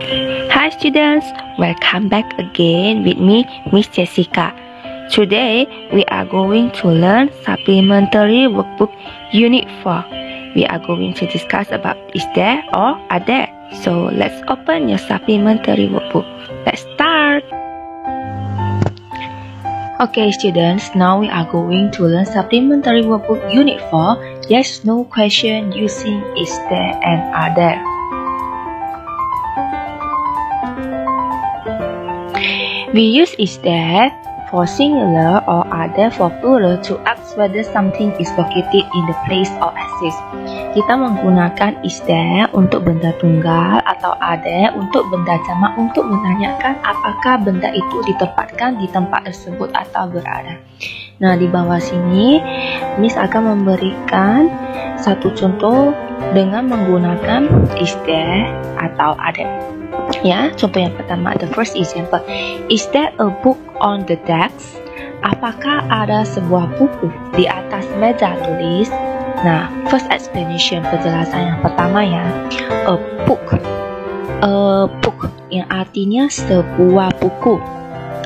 Hi students, welcome back again with me, Miss Jessica. Today, we are going to learn Supplementary Workbook Unit 4. We are going to discuss about is there or are there. So, let's open your Supplementary Workbook. Let's start! Okay students, now we are going to learn Supplementary Workbook Unit 4. Yes, no question using is there and are there. We use is there for singular or are there for plural to ask whether something is located in the place or exists. Kita menggunakan is there untuk benda tunggal atau are there untuk benda jamak untuk menanyakan apakah benda itu ditempatkan di tempat tersebut atau berada. Nah, di bawah sini Miss akan memberikan satu contoh dengan menggunakan is there atau are there. Ya, contoh yang pertama, the first example. Is there a book on the desk? Apakah ada sebuah buku di atas meja tulis? Nah, first explanation, penjelasan yang pertama ya. A book yang artinya sebuah buku.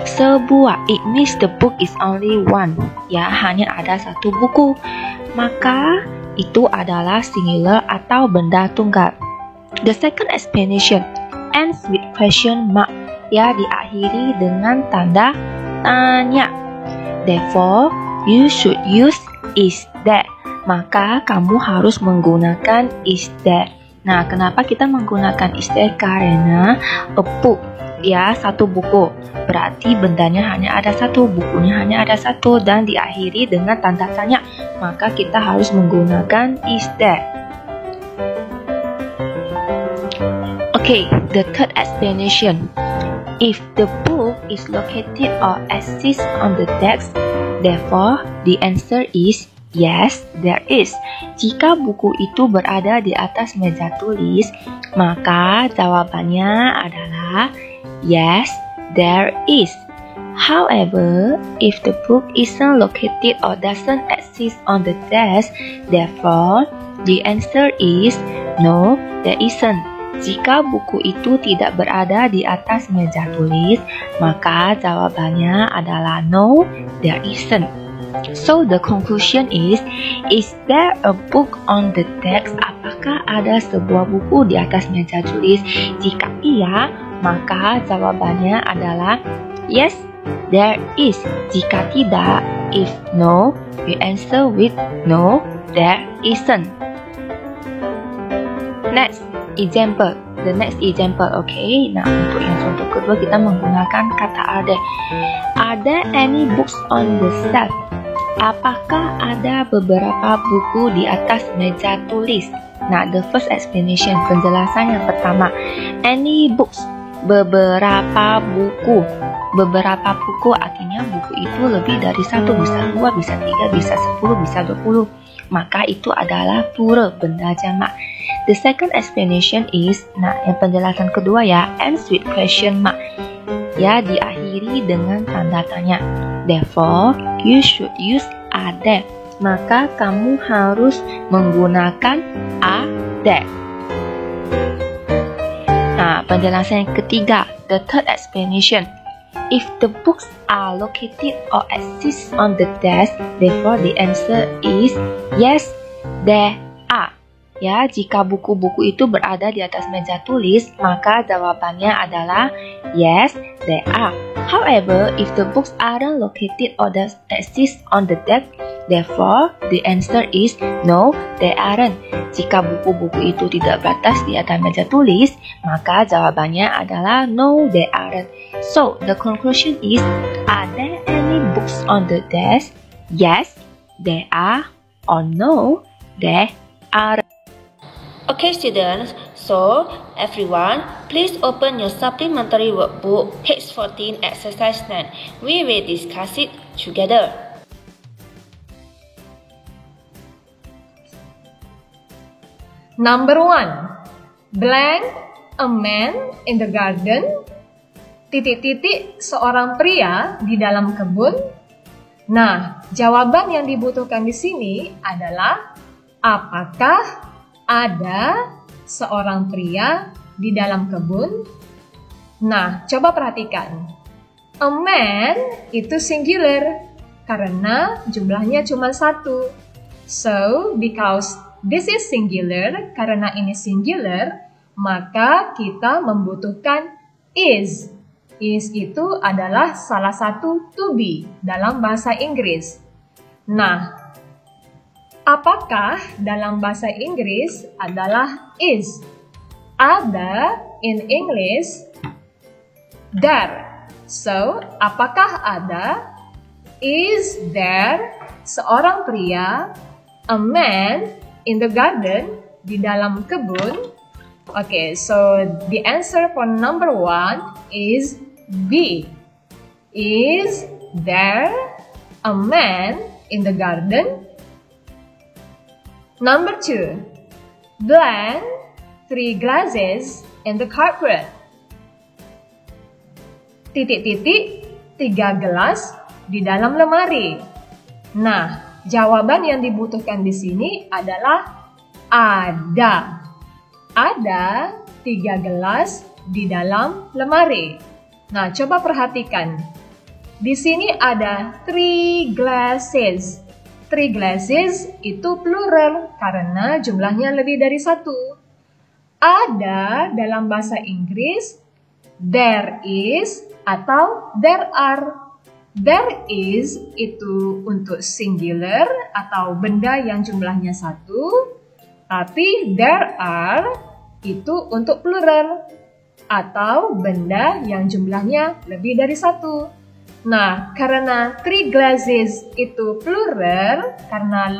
Sebuah, it means the book is only one. Ya, hanya ada satu buku. Maka itu adalah singular atau benda tunggal. The second explanation ends with question mark, ya, diakhiri dengan tanda tanya. Therefore, you should use is there. Maka kamu harus menggunakan is there. Nah, kenapa kita menggunakan is there? Karena a book, ya, satu buku. Berarti bendanya hanya ada satu, bukunya hanya ada satu, dan diakhiri dengan tanda tanya. Maka kita harus menggunakan is there. Okay, the third explanation. If the book is located or exists on the desk, therefore the answer is yes, there is. Jika buku itu berada di atas meja tulis, maka jawabannya adalah yes, there is. However, if the book isn't located or doesn't exist on the desk, therefore the answer is no, there isn't. Jika buku itu tidak berada di atas meja tulis, maka jawabannya adalah no, there isn't. So the conclusion is there a book on the desk? Apakah ada sebuah buku di atas meja tulis? Jika iya, maka jawabannya adalah yes, there is. Jika tidak, if no, you answer with no, there isn't. Next example, the next example, okay. Nah, untuk yang contoh kedua kita menggunakan kata are there. Are there any books on the shelf? Apakah ada beberapa buku di atas meja tulis? Nah, the first explanation, penjelasan yang pertama. Any books, beberapa buku. Beberapa buku artinya buku itu lebih dari satu, bisa 2, bisa 3, bisa 10, bisa 20. Maka itu adalah plural, benda jamak. The second explanation is, nah, yang penjelasan kedua ya, ends with question mark. Ya, diakhiri dengan tanda tanya. Therefore, you should use are there. Maka kamu harus menggunakan are there. Nah, penjelasan yang ketiga, the third explanation. If the books are located or exist on the desk, therefore the answer is yes, there are. Ya, jika buku-buku itu berada di atas meja tulis, maka jawabannya adalah yes, there are. However, if the books aren't located or exist on the desk, therefore the answer is no, there aren't. Jika buku-buku itu tidak berada di atas meja tulis, maka jawabannya adalah no, there aren't. So, the conclusion is, are there any books on the desk? Yes, there are, or no, there aren't. Okay students, so everyone, please open your supplementary workbook, page 14, exercise 9. We will discuss it together. Number 1. Blank, a man in the garden. Seorang pria di dalam kebun. Nah, jawaban yang dibutuhkan di sini adalah apakah ada seorang pria di dalam kebun? Nah, coba perhatikan. A man itu singular karena jumlahnya cuma satu. So, because this is singular, karena ini singular, maka kita membutuhkan is. Is itu adalah salah satu to be dalam bahasa Inggris. Nah, apakah dalam bahasa Inggris adalah is? Ada in English there. So, apakah ada? Is there seorang pria, a man in the garden, di dalam kebun? Okay, so the answer for number 1 is B. Is there a man in the garden? Number 2. Blend 3 glasses in the cupboard. Titik-titik 3 gelas di dalam lemari. Nah, jawaban yang dibutuhkan di sini adalah ada. Ada 3 gelas di dalam lemari. Nah, coba perhatikan. Di sini ada 3 glasses. 3 glasses itu plural karena jumlahnya lebih dari 1. Ada dalam bahasa Inggris there is atau there are. There is itu untuk singular atau benda yang jumlahnya 1, tapi there are itu untuk plural atau benda yang jumlahnya lebih dari 1. Nah, karena 3 glasses itu plural, karena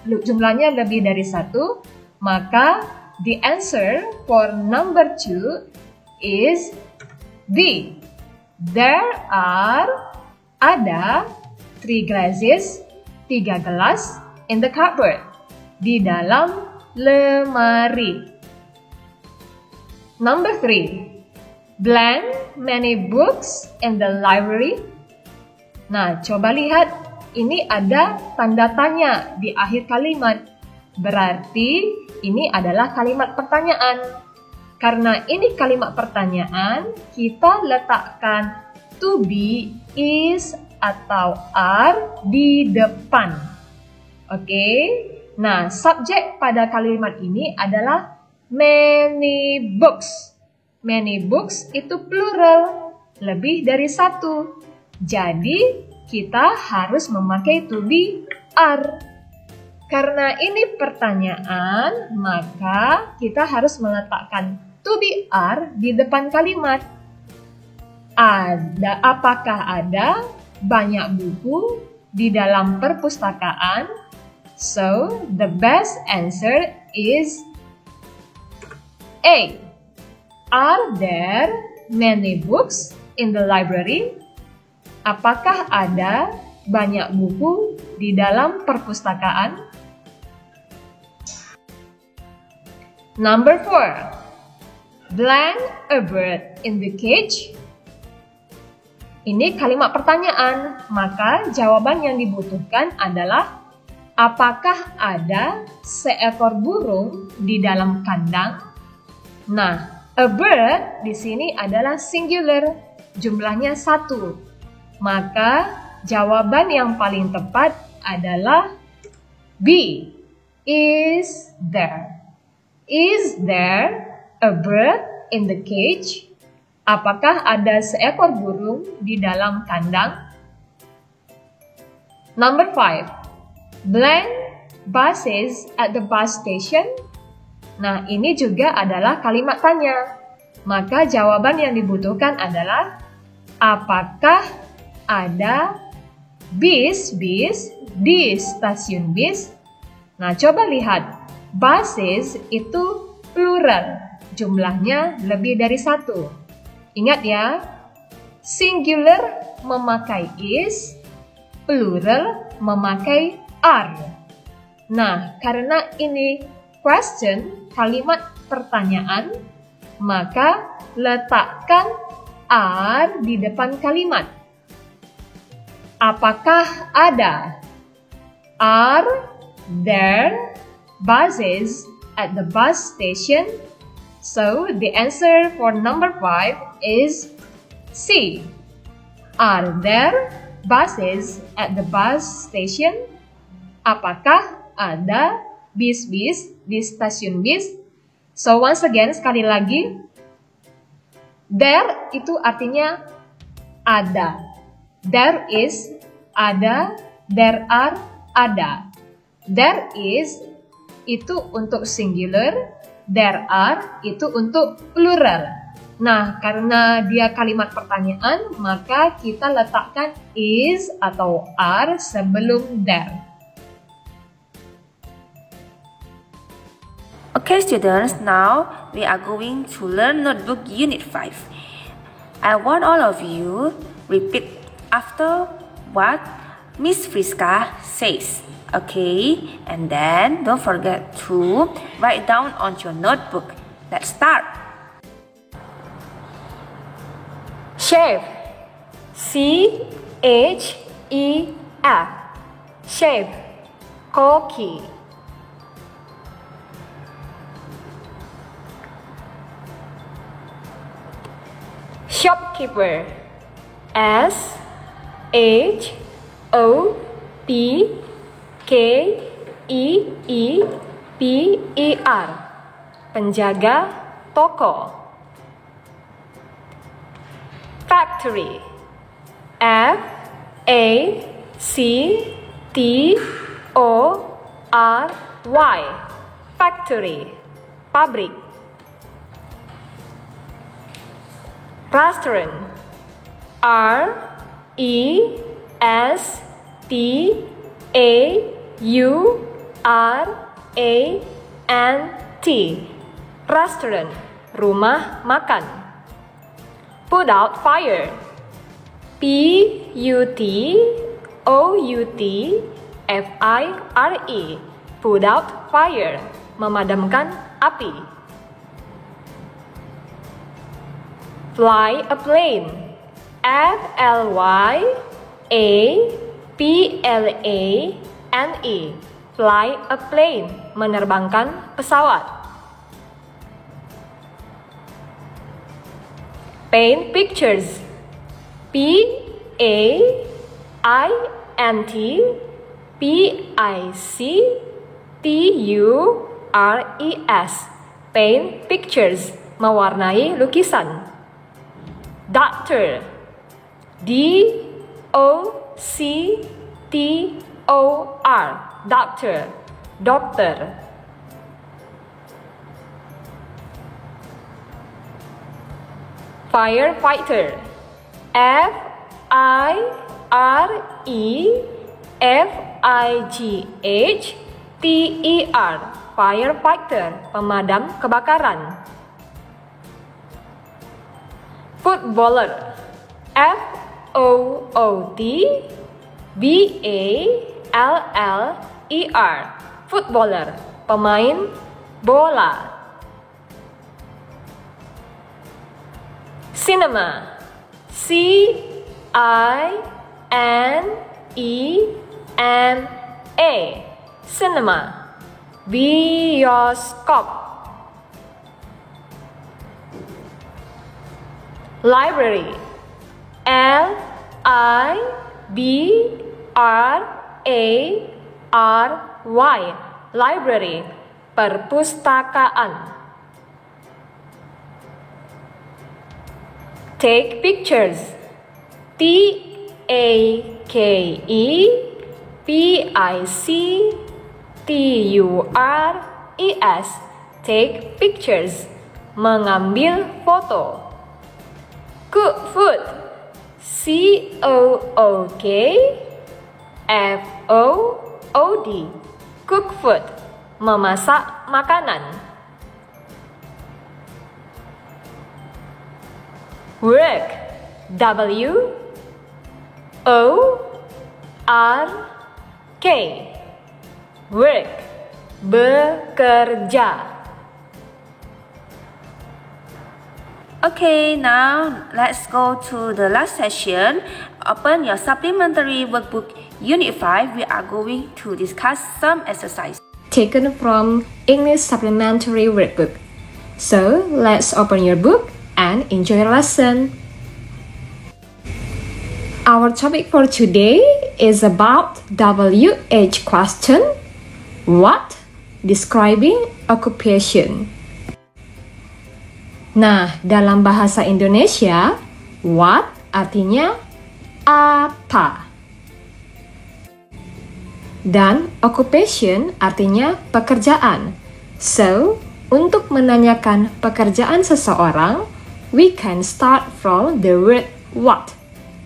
jumlahnya lebih dari 1, maka the answer for number 2 is B. There are, ada 3 glasses, 3 gelas in the cupboard, di dalam lemari. Number 3. Blend many books in the library. Nah, coba lihat. Ini ada tanda tanya di akhir kalimat. Berarti ini adalah kalimat pertanyaan. Karena ini kalimat pertanyaan, kita letakkan to be, is, atau are di depan. Oke? Nah, subjek pada kalimat ini adalah many books. Many books itu plural, lebih dari 1. Jadi, kita harus memakai to be are. Karena ini pertanyaan, maka kita harus meletakkan to be are di depan kalimat. Apakah ada banyak buku di dalam perpustakaan? So, the best answer is A. Are there many books in the library? Apakah ada banyak buku di dalam perpustakaan? Number 4. Blank a bird in the cage. Ini kalimat pertanyaan, maka jawaban yang dibutuhkan adalah apakah ada seekor burung di dalam kandang? Nah, a bird di sini adalah singular, jumlahnya 1. Maka jawaban yang paling tepat adalah B. Is there? Is there a bird in the cage? Apakah ada seekor burung di dalam kandang? Number 5. Blank buses at the bus station. Nah, ini juga adalah kalimat tanya. Maka jawaban yang dibutuhkan adalah apakah ada bis di stasiun bis? Nah, coba lihat. Buses itu plural, jumlahnya lebih dari 1. Ingat ya, singular memakai is, plural memakai are. Nah, karena ini question, kalimat pertanyaan, maka letakkan are di depan kalimat. Apakah ada? Are there buses at the bus station? So the answer for number 5 is C. Are there buses at the bus station? Apakah ada bis-bis di stasiun bis? So once again, sekali lagi, there itu artinya ada. There is, ada. There are, ada. There is itu untuk singular, there are itu untuk plural. Nah, karena dia kalimat pertanyaan, maka kita letakkan is atau are sebelum there. Okay students, now we are going to learn Notebook Unit 5. I want all of you repeat after what Miss Friska says. Okay, and then don't forget to write down on your notebook. Let's start. Chef. C-H-E-F. Chef. Koki. Shopkeeper. S-H-O-P-K-E-E-P-E-R. Penjaga toko. Factory. F-A-C-T-O-R-Y. Factory. Pabrik. Restaurant. R-E-S-T-A-U-R-A-N-T. Restaurant. Rumah makan. Put out fire. P-U-T-O-U-T-F-I-R-E. Put out fire. Memadamkan api. Fly a plane. F-L-Y-A-P-L-A-N-E. Fly a plane. Menerbangkan pesawat. Paint pictures. P-A-I-N-T-P-I-C-T-U-R-E-S. Paint pictures. Mewarnai lukisan. Doctor. D-O-C-T-O-R. Doctor. Dokter. Firefighter. F-I-R-E-F-I-G-H-T-E-R. Firefighter. Pemadam kebakaran. Footballer. F-O-O-T-B-A-L-L-E-R. Footballer. Pemain bola. Cinema. C-I-N-E-M-A. Cinema. Bioskop. Library. L-I-B-R-A-R-Y. Library. Perpustakaan. Take pictures. T-A-K-E-P-I-C-T-U-R-E-S. Take pictures. Mengambil foto. Cook food. C-O-O-K-F-O-O-D. Cook food. Memasak makanan. Work. W-O-R-K. Work. Bekerja. Okay, now let's go to the last session. Open your supplementary workbook Unit 5. We are going to discuss some exercise taken from English Supplementary Workbook. So, let's open your book and enjoy your lesson. Our topic for today is about WH question. What? Describing occupation. Nah, dalam bahasa Indonesia, what artinya apa. Dan occupation artinya pekerjaan. So, untuk menanyakan pekerjaan seseorang, we can start from the word what.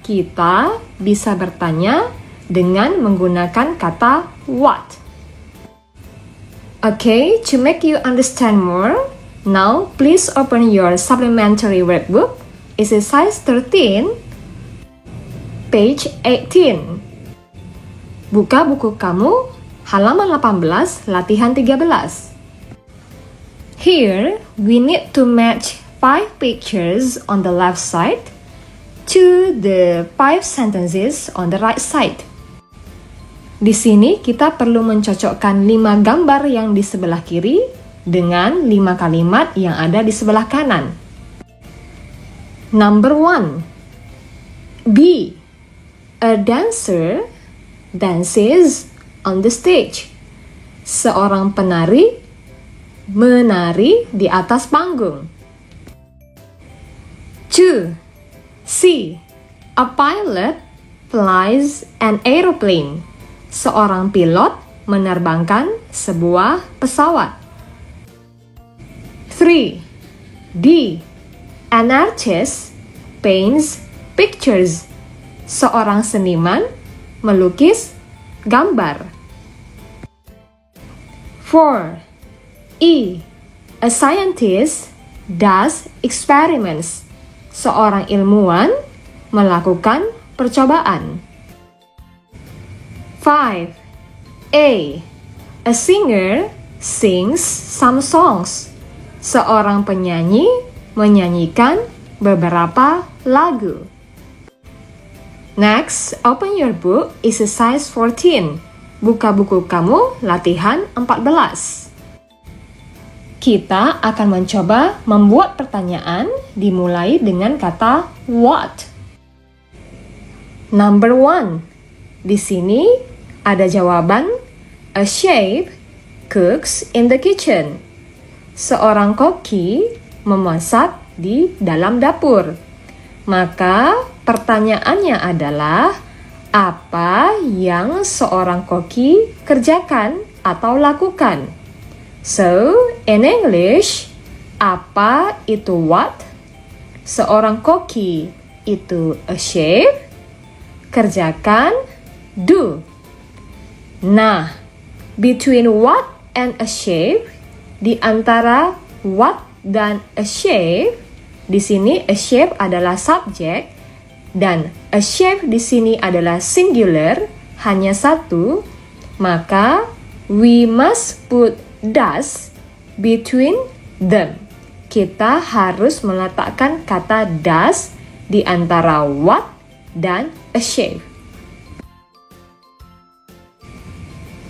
Kita bisa bertanya dengan menggunakan kata what. Okay, to make you understand more, now please open your supplementary workbook, exercise 13, page 18. Buka buku kamu, halaman 18, latihan 13. Here, we need to match 5 pictures on the left side to the 5 sentences on the right side. Di sini kita perlu mencocokkan 5 gambar yang di sebelah kiri dengan 5 kalimat yang ada di sebelah kanan. Number 1. B. A dancer dances on the stage. Seorang penari menari di atas panggung. 2. C. A pilot flies an aeroplane. Seorang pilot menerbangkan sebuah pesawat. 3. D. An artist paints pictures. Seorang seniman melukis gambar. 4. E. A scientist does experiments. Seorang ilmuwan melakukan percobaan. 5. A. A singer sings some songs. Seorang penyanyi menyanyikan beberapa lagu. Next, open your book, exercise 14. Buka buku kamu, latihan 14. Kita akan mencoba membuat pertanyaan dimulai dengan kata what. Number 1. Di sini ada jawaban, a chef cooks in the kitchen. Seorang koki memasak di dalam dapur. Maka pertanyaannya adalah, apa yang seorang koki kerjakan atau lakukan? So, in English, apa itu what? Seorang koki itu a chef, kerjakan do. Nah, between what and a chef, di antara what dan a chef, di sini a chef adalah subjek dan a chef di sini adalah singular, hanya satu, maka we must put does between them. Kita harus meletakkan kata does di antara what dan a chef.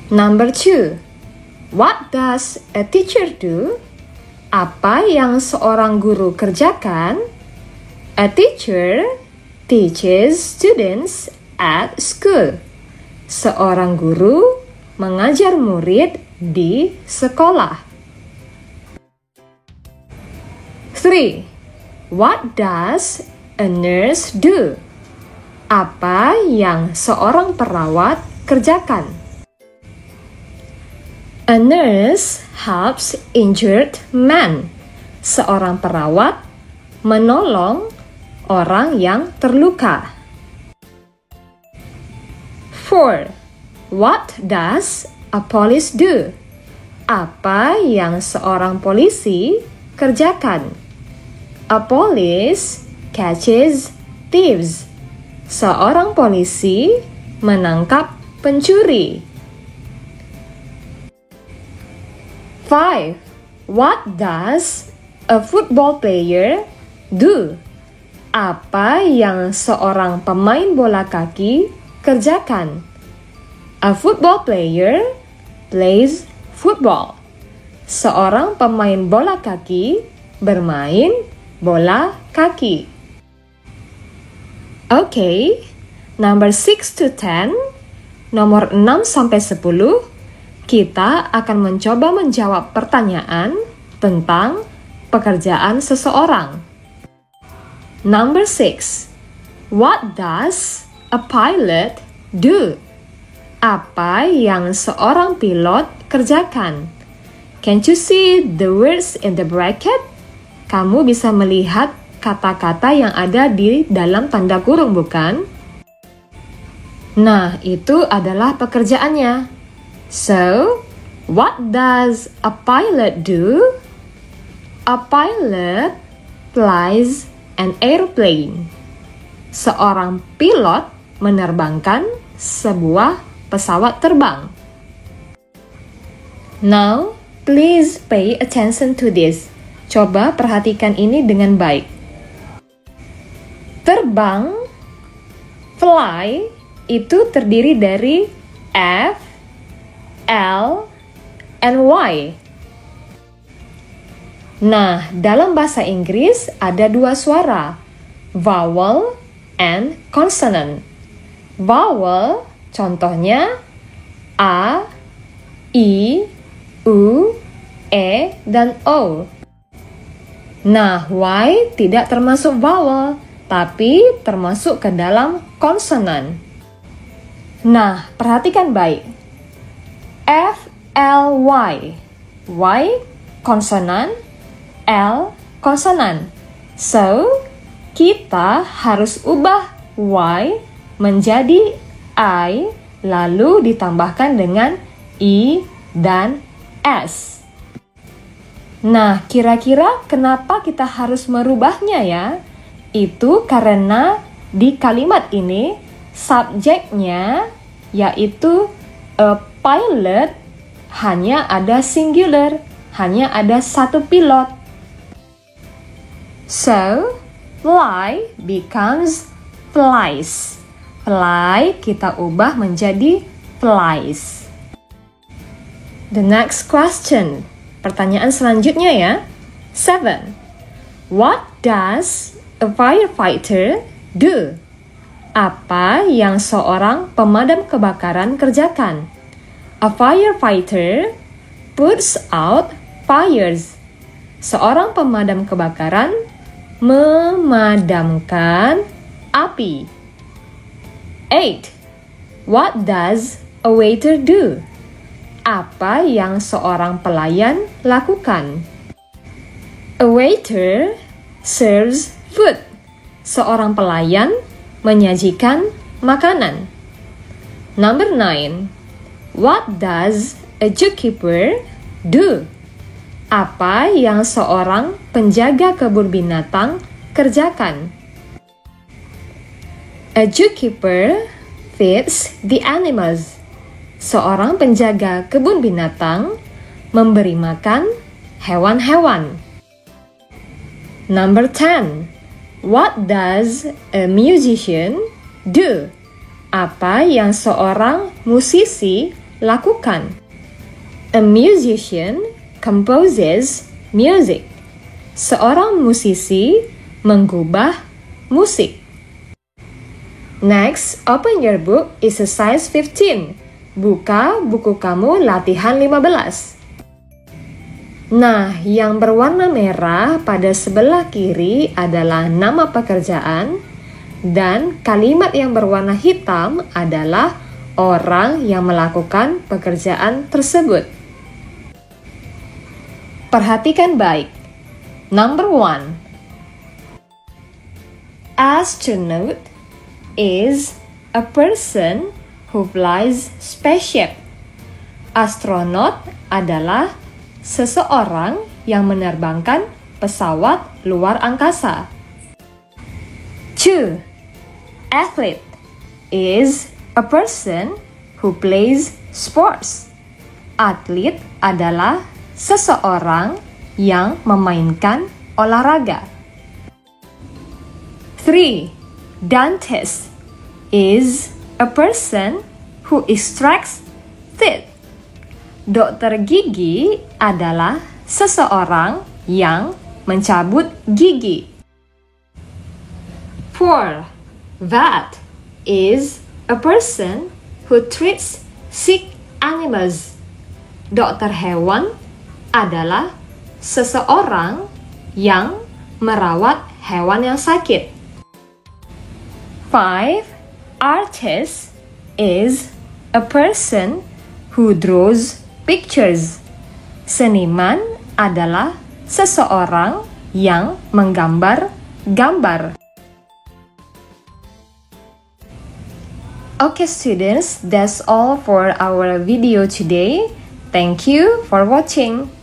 Number 2. What does a teacher do? Apa yang seorang guru kerjakan? A teacher teaches students at school. Seorang guru mengajar murid di sekolah. 3. What does a nurse do? Apa yang seorang perawat kerjakan? A nurse helps injured men. Seorang perawat menolong orang yang terluka. 4. What does a police do? Apa yang seorang polisi kerjakan? A police catches thieves. Seorang polisi menangkap pencuri. 5. What does a football player do? Apa yang seorang pemain bola kaki kerjakan? A football player plays football. Seorang pemain bola kaki bermain bola kaki. Okay, number 6 to 10, nomor 6 sampai 10, kita akan mencoba menjawab pertanyaan tentang pekerjaan seseorang. Number 6, what does a pilot do? Apa yang seorang pilot kerjakan? Can't you see the words in the bracket? Kamu bisa melihat kata-kata yang ada di dalam tanda kurung, bukan? Nah, itu adalah pekerjaannya. So, what does a pilot do? A pilot flies an airplane. Seorang pilot menerbangkan sebuah pesawat terbang. Now, please pay attention to this. Coba perhatikan ini dengan baik. Terbang, fly, itu terdiri dari F, L, and Y. Nah, dalam bahasa Inggris ada dua suara, vowel and consonant. Vowel, contohnya A, I, U, E, dan O. Nah, Y tidak termasuk vowel, tapi termasuk ke dalam konsonan. Nah, perhatikan baik. F, L, Y. Y, konsonan. L, konsonan. So, kita harus ubah Y menjadi I, lalu ditambahkan dengan I dan S. Nah, kira-kira kenapa kita harus merubahnya ya? Itu karena di kalimat ini subjeknya yaitu a pilot hanya ada singular, hanya ada satu pilot. So, fly becomes flies. Fly kita ubah menjadi flies. The next question. Pertanyaan selanjutnya ya. 7. What does a firefighter do? Apa yang seorang pemadam kebakaran kerjakan? A firefighter puts out fires. Seorang pemadam kebakaran memadamkan api. 8. What does a waiter do? Apa yang seorang pelayan lakukan? A waiter serves food. Seorang pelayan menyajikan makanan. Number 9. What does a zookeeper do? Apa yang seorang penjaga kebun binatang kerjakan? A zookeeper feeds the animals. Seorang penjaga kebun binatang memberi makan hewan-hewan. Number 10. What does a musician do? Apa yang seorang musisi lakukan? A musician composes music. Seorang musisi menggubah musik. Next, open your book exercise 15. Buka buku kamu latihan 15. Nah, yang berwarna merah pada sebelah kiri adalah nama pekerjaan dan kalimat yang berwarna hitam adalah orang yang melakukan pekerjaan tersebut. Perhatikan baik. Number 1. Astronaut is a person who flies spaceship. Astronot adalah seseorang yang menerbangkan pesawat luar angkasa. 2. Athlete is a person who plays sports. Atlet adalah seseorang yang memainkan olahraga. 3. Dentist is a person who extracts teeth. Dokter gigi adalah seseorang yang mencabut gigi. 4. Vet is a person who treats sick animals. Dokter hewan adalah seseorang yang merawat hewan yang sakit. 5. Artist is a person who draws pictures. Seniman adalah seseorang yang menggambar gambar. Okay students, that's all for our video today. Thank you for watching.